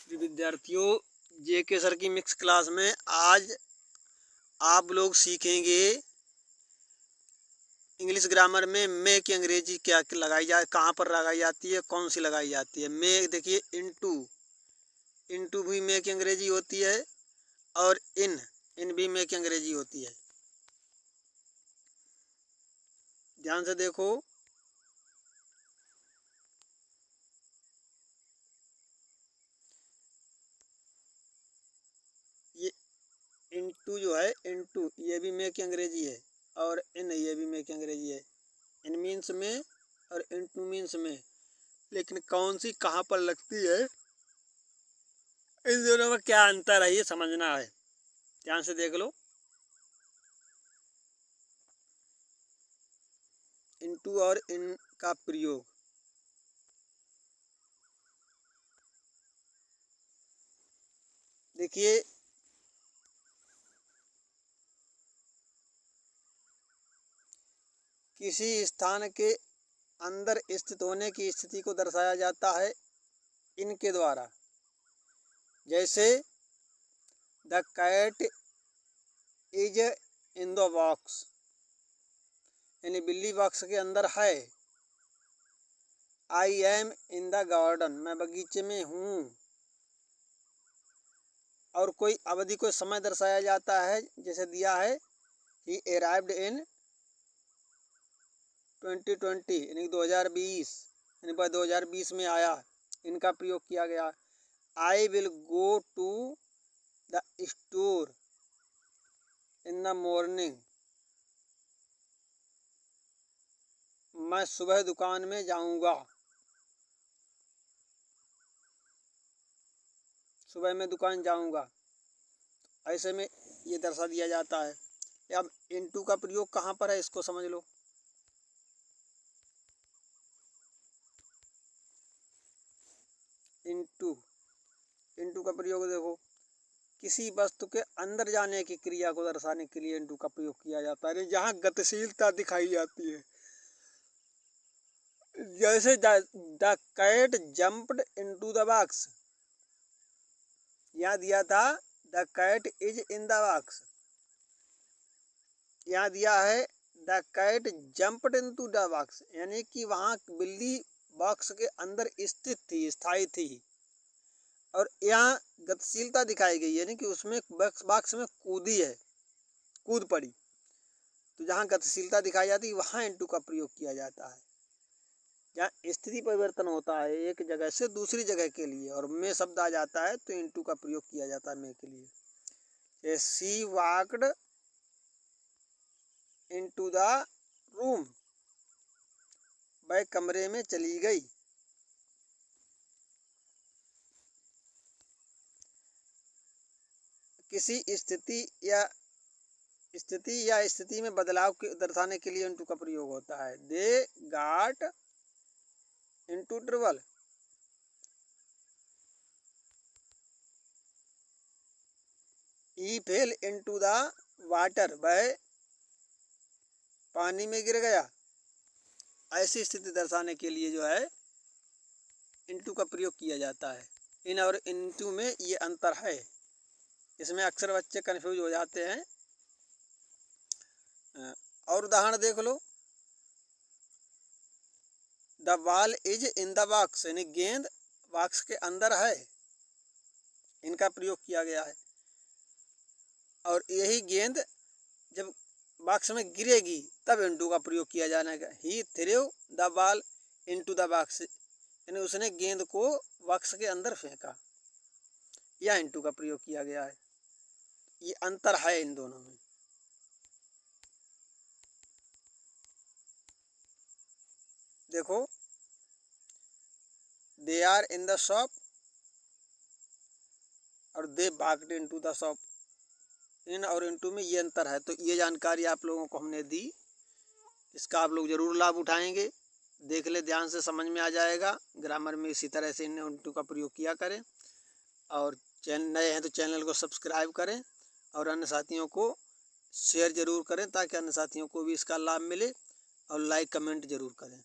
प्रिय विद्यार्थियों, जेके सर की मिक्स क्लास में आज आप लोग सीखेंगे इंग्लिश ग्रामर में मे की अंग्रेजी क्या लगाई जाए, कहाँ पर लगाई जाती है, कौन सी लगाई जाती है। मे देखिए इनटू, इनटू भी मे की अंग्रेजी होती है और इन भी मे की अंग्रेजी होती है। ध्यान से देखो, ये इनटू जो है, इनटू ये भी मे की अंग्रेजी है और ये भी मे की अंग्रेजी है। इन मीन्स में और इनटू मीन्स में, लेकिन कौन सी कहाँ पर लगती है, इन दोनों में क्या अंतर है ये समझना है। ध्यान से देख लो, इनटू और इन का प्रयोग। देखिए किसी स्थान के अंदर स्थित होने की स्थिति को दर्शाया जाता है इनके द्वारा। जैसे the cat is in the box, यानी बिल्ली बॉक्स के अंदर है। I am in the garden, मैं बगीचे में हूँ। और कोई अवधि को समय दर्शाया जाता है, जैसे दिया है ही अराइव्ड इन 2020, यानी 2020, यानी वह 2020 में आया। इनका प्रयोग किया गया। I will go to the store in the morning, मैं सुबह दुकान में जाऊंगा। सुबह में दुकान जाऊंगा, ऐसे में ये दर्शा दिया जाता है। अब इनटू का प्रयोग कहाँ पर है इसको समझ लो। इनटू, इनटू का प्रयोग देखो, किसी वस्तु के अंदर जाने की क्रिया को दर्शाने के लिए इनटू का प्रयोग किया जाता है, जहाँ गतिशीलता दिखाई जाती है। जैसे the cat jumped into the box, यहाँ दिया था the cat is in the box, यहाँ दिया है the cat jumped into the box, यानी कि वहाँ बिल्ली बॉक्स के अंदर स्थित थी, स्थायी थी। और यहाँ गतिशीलता दिखाई गई, यानी कि उसमें बॉक्स में कूदी है, कूद पड़ी। तो जहाँ गतिशीलता दिखाई जाती है वहाँ इनटू का प्रयोग किया जाता है। जहाँ स्थिति परिवर्तन होता है एक जगह से दूसरी जगह के लिए और में शब्द आ जाता है तो इनटू का प्रयोग किया जाता है में के लिए। She walked into the room, वह कमरे में चली गई। किसी स्थिति या स्थिति में बदलाव के दर्शाने के लिए इनटू का प्रयोग होता है। They got into trouble, he fail into the water, वह पानी में गिर गया। ऐसी स्थिति दर्शाने के लिए जो है इनटू का प्रयोग किया जाता है। इन और इनटू में ये अंतर है, इसमें अक्सर बच्चे कंफ्यूज हो जाते हैं। और उदाहरण देख लो, the ball is in the box, यानी गेंद बॉक्स के अंदर है। इनका प्रयोग किया गया है। और यही गेंद जब बॉक्स में गिरेगी तब इनटू का प्रयोग किया जाना है। He threw the ball into the box, यानी उसने गेंद को बॉक्स के अंदर फेंका, यह इनटू का प्रयोग किया गया है। ये अंतर है इन दोनों में। देखो, they are in the shop और they walked into the shop, in और इनटू में ये अंतर है। तो ये जानकारी आप लोगों को हमने दी, इसका आप लोग ज़रूर लाभ उठाएंगे। देख ले, ध्यान से समझ में आ जाएगा। ग्रामर में इसी तरह से इन इनटू का प्रयोग किया करें। और नए हैं तो चैनल को सब्सक्राइब करें और अन्य साथियों को शेयर ज़रूर करें ताकि अन्य साथियों को भी इसका लाभ मिले। और लाइक कमेंट ज़रूर करें।